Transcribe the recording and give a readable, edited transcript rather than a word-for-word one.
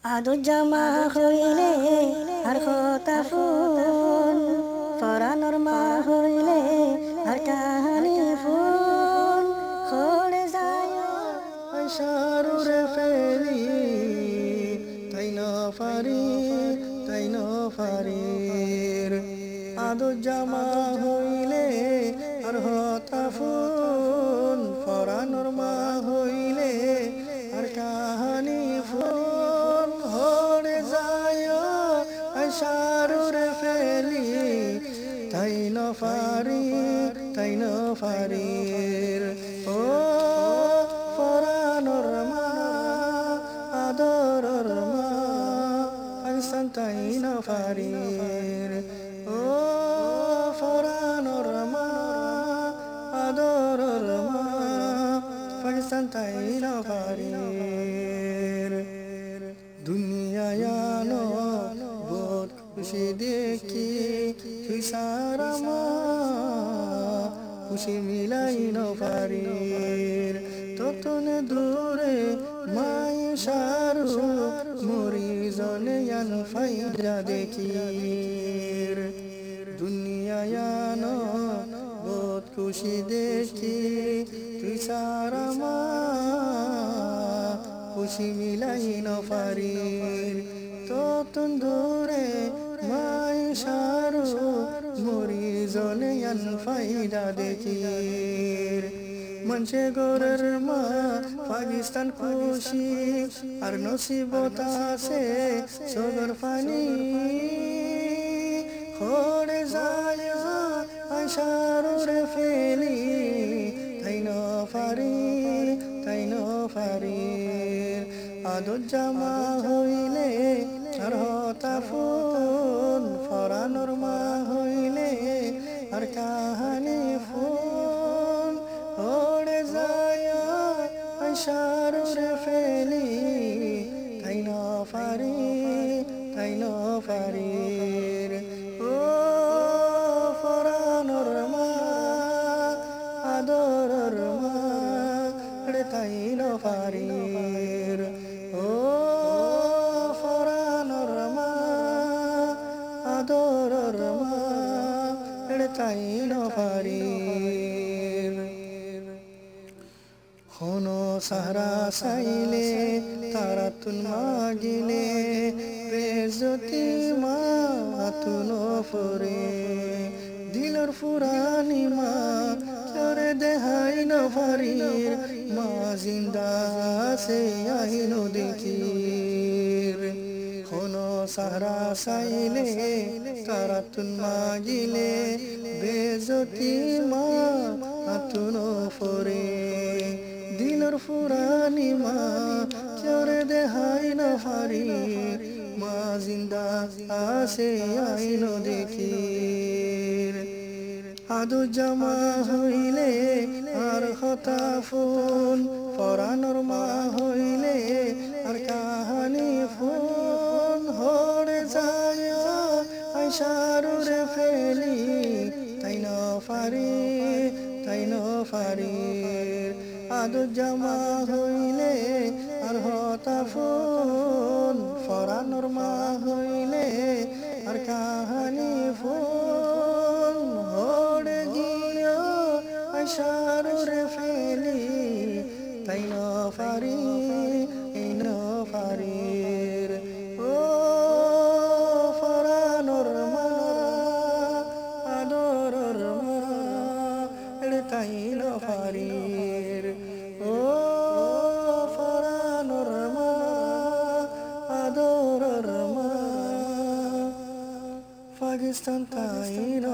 আদু জামা হইলে আর কথা ফুল ফরানোর মা হইলে আর কাহানি ফুল খড়ে যায় সারুরে ফেরি তাই ন ফারি তাই ন ফারির আদু জামা হইলে আর হতা ফুল ফরানোর মা হইলে আর কাহানি ফুল হরে যায় সারুরে ফেলি তাই ন ফারি তাই ন ফারির ও ফরানোর মা আদরের মা পাকিস্তান তাই ন ফারির ও ফরানোর মা আদরের মা পাকিস্তান তাই ন ফারির দুনিয়ায়ানো বহুত খুশি দেখি তুই সারা মা খুশি মিলাই ন ফারির ততনে দূরে মাই সারু মরি জনে ইয়ান ফাইদা দেখির দুনিয়ায়ানো বহুত খুশি দেখি তুই সারা মা খুশি মিলাই ন ফারির ততন দূরে মাই সারু মরি জনে ইয়ান ফাইদা দেখির মঞ্চে গোরের মা পাকিস্তান খুশি আর নসিবত আছে সগর ফানি খড়ে যায় আশারুরে ফেলি তাই ন ফারি তাই ন ফারির আদর জামা হইলে আর হতা ফুল ফরানোর মা হইলে আর কাহানি ফুল ওড়ে যায় সারুরে ফেলি তাই ন ফারি তাই ন ফারির ও ফরানোর মা আদরের মা তাই ন ফারির ও ফরানোর মা আদরের মা তাই ন ফারির হনো সারা সাইলে তারা তুন মাগিলে বেজতি মা তুন ফুরে দিলর ফুরানি মা চরে দেহাই ন ফারির মা জিন্দা সে আইন দেখির হনো সারা সাইলে তারা তুন মাগিলে বেজতি মা তুন ফুরে দিলর ফুরানি মা চরে দেহাই ন ফারির মা জিন্দা আসে আইন দেখির আদু জামা হইলে আর হতা ফুল ফরানোর মা হইলে আর কাহানি ফুল হরে যায় আইসারুরে ফেলি তাই ন ফারি তাই ন ফারির আদু জামা হইলে আর হতা ফুল ফরানোর মা হইলে আর কাহানি ফুল হড়ে গিয়া আশারুরে ফেলি তাই ন ফারি এই ন ফারির ও ফরানোর মা আদরের মা তাই ন ফারির ও ফরানোর মা আদরের মা পাকিস্তান তাই ন